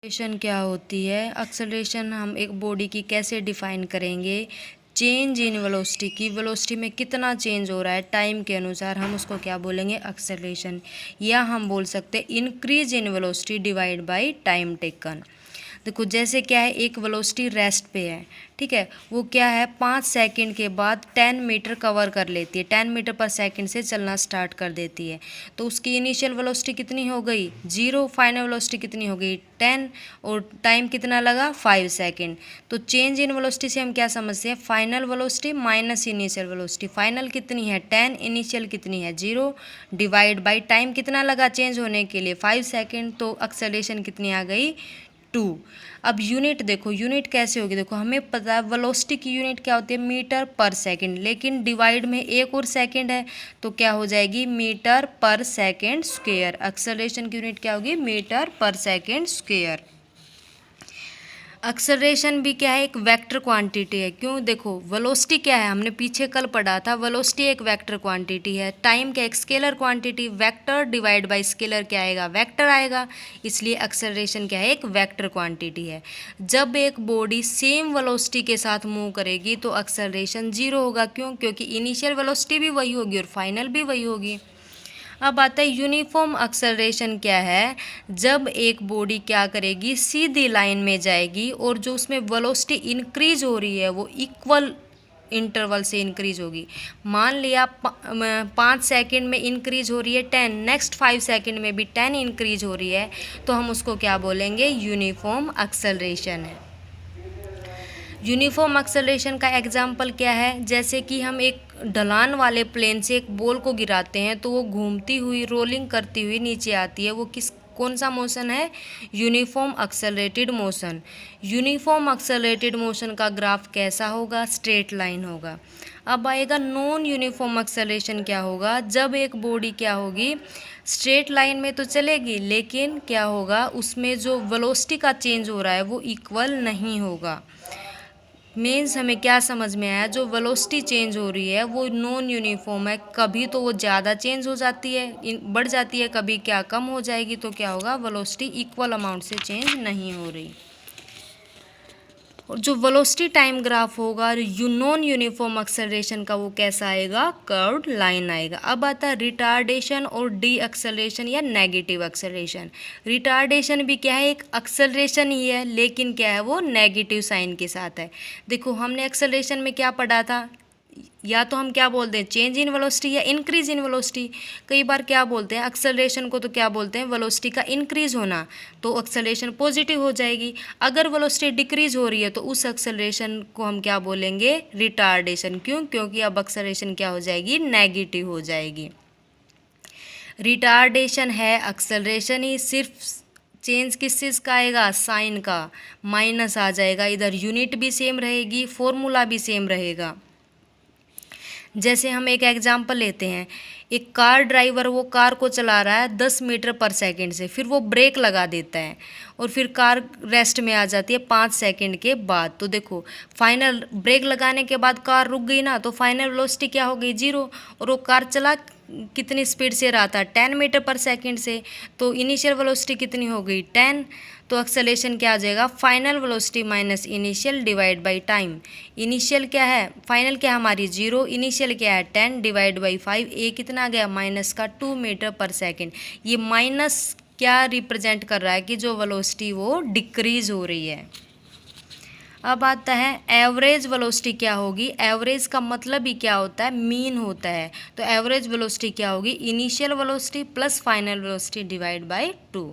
Acceleration क्या होती है? एक्सेलरेशन हम एक बॉडी की कैसे डिफाइन करेंगे? चेंज इन वेलोसिटी की वेलोसिटी में कितना चेंज हो रहा है टाइम के अनुसार, हम उसको क्या बोलेंगे? एक्सेलरेशन। या हम बोल सकते हैं increase in velocity divide by time taken. देखो जैसे क्या है, एक वेलोसिटी रेस्ट पे है, ठीक है, वो क्या है 5 सेकंड के बाद 10 मीटर कवर कर लेती है, 10 मीटर पर सेकंड से चलना स्टार्ट कर देती है। तो उसकी इनिशियल वेलोसिटी कितनी हो गई? 0। फाइनल वेलोसिटी कितनी हो गई? 10। और टाइम कितना लगा? 5 सेकंड। तो चेंज इन वेलोसिटी से हम क्या समझते हैं? Final velocity minus initial velocity. Final कितनी है? 10। इनिशियल कितनी है? 0। डिवाइड बाई टाइम कितना लगा चेंज होने के लिए? 5 सेकंड। तो एक्सेलरेशन कितनी आ गई? 2। अब यूनिट देखो, यूनिट कैसे होगी? देखो हमें पता है वेलोसिटी की यूनिट क्या होती है? मीटर पर सेकंड। लेकिन डिवाइड में एक और सेकंड है तो क्या हो जाएगी? मीटर पर सेकंड स्क्वायर। एक्सेलरेशन की यूनिट क्या होगी? मीटर पर सेकंड स्क्वायर। एक्सेलरेशन भी क्या है? एक वेक्टर क्वांटिटी है। क्यों? देखो वेलोसिटी क्या है, हमने पीछे कल पढ़ा था, वेलोसिटी एक वेक्टर क्वांटिटी है। टाइम क्या? एक scalar quantity. Vector divide by scalar क्या आएगा? वेक्टर आएगा। इसलिए एक्सेलरेशन क्या है? एक वेक्टर क्वांटिटी है। जब एक बॉडी सेम वेलोसिटी के साथ मूव करेगी तो एक्सेलरेशन 0 होगा। क्यों? क्योंकि इनिशियल वेलोसिटी भी वही होगी और फाइनल भी वही होगी। अब आता है यूनिफॉर्म एक्सेलरेशन क्या है? जब एक बॉडी क्या करेगी? सीधी लाइन में जाएगी और जो उसमें वेलोसिटी इंक्रीज हो रही है वो इक्वल इंटरवल से इंक्रीज होगी। मान लिया 5 सेकंड में इंक्रीज हो रही है 10, नेक्स्ट 5 सेकंड में भी 10 इंक्रीज हो रही है, तो हम उसको क्या बोलेंगे? यूनिफॉर्म एक्सेलरेशन है। यूनिफॉर्म एक्सेलरेशन का एग्जाम्पल क्या है? जैसे कि हम एक ढलान वाले प्लेन से एक बॉल को गिराते हैं तो वो घूमती हुई, रोलिंग करती हुई नीचे आती है। वो कौन सा मोशन है? Uniform accelerated motion. Uniform accelerated motion का ग्राफ कैसा होगा? स्ट्रेट लाइन होगा। अब आएगा नॉन यूनिफॉर्म एक्सेलरेशन क्या होगा? जब एक बॉडी क्या होगी? स्ट्रेट लाइन में तो चलेगी लेकिन क्या होगा? उसमें जो वेलोसिटी का चेंज हो रहा है वो इक्वल नहीं होगा। मीन्स हमें क्या समझ में आया? जो वेलोसिटी चेंज हो रही है वो नॉन यूनिफॉर्म है। कभी तो वो ज़्यादा चेंज हो जाती है, बढ़ जाती है, कभी क्या कम हो जाएगी। तो क्या होगा? वेलोसिटी इक्वल अमाउंट से चेंज नहीं हो रही। और जो वेलोसिटी टाइम ग्राफ होगा नॉन यूनिफॉर्म एक्सेलरेशन का, वो कैसा आएगा? कर्व्ड लाइन आएगा। अब आता है रिटार्डेशन और डी एक्सेलरेशन या नेगेटिव एक्सेलरेशन। रिटार्डेशन भी क्या है? एक एक्सेलरेशन ही है लेकिन क्या है? वो नेगेटिव साइन के साथ है। देखो हमने एक्सेलरेशन में क्या पढ़ा था? या तो हम क्या बोलते हैं? चेंज इन वेलोसिटी या इंक्रीज इन वेलोसिटी। कई बार क्या बोलते हैं? एक्सेलरेशन को तो क्या बोलते हैं? वेलोसिटी का इंक्रीज होना, तो एक्सेलरेशन पॉजिटिव हो जाएगी। अगर वेलोसिटी डिक्रीज हो रही है तो उस एक्सेलरेशन को हम क्या बोलेंगे? रिटार्डेशन। क्यों? क्योंकि अब एक्सेलरेशन क्या हो जाएगी? नेगेटिव हो जाएगी। रिटार्डेशन है एक्सेलरेशन ही, सिर्फ चेंज किस चीज़ का आएगा? साइन का। माइनस आ जाएगा, इधर यूनिट भी सेम रहेगी, फॉर्मूला भी सेम रहेगा। जैसे हम एक एग्जांपल लेते हैं, एक कार ड्राइवर वो कार को चला रहा है 10 मीटर पर सेकंड से, फिर वो ब्रेक लगा देता है और फिर कार रेस्ट में आ जाती है 5 सेकंड के बाद। तो देखो फाइनल ब्रेक लगाने के बाद कार रुक गई ना, तो फाइनल वेलोसिटी क्या हो गई? 0। और वो कार चला कितनी स्पीड से रहा था? 10 मीटर पर सेकंड से। तो इनिशियल वेलोसिटी कितनी हो गई? 10। तो एक्सेलरेशन क्या आ जाएगा? Final velocity minus initial divide by time. Initial क्या है? फाइनल क्या है हमारी? 0। इनिशियल क्या है? 10 डिवाइड बाई 5। ए कितना आ गया? माइनस का 2 मीटर पर सेकंड। ये माइनस क्या रिप्रेजेंट कर रहा है? कि जो वेलोसिटी वो डिक्रीज हो रही है। अब आता है एवरेज वेलोसिटी क्या होगी? एवरेज का मतलब ही क्या होता है? मीन होता है। तो एवरेज वेलोसिटी क्या होगी? Initial velocity plus final velocity divide by 2।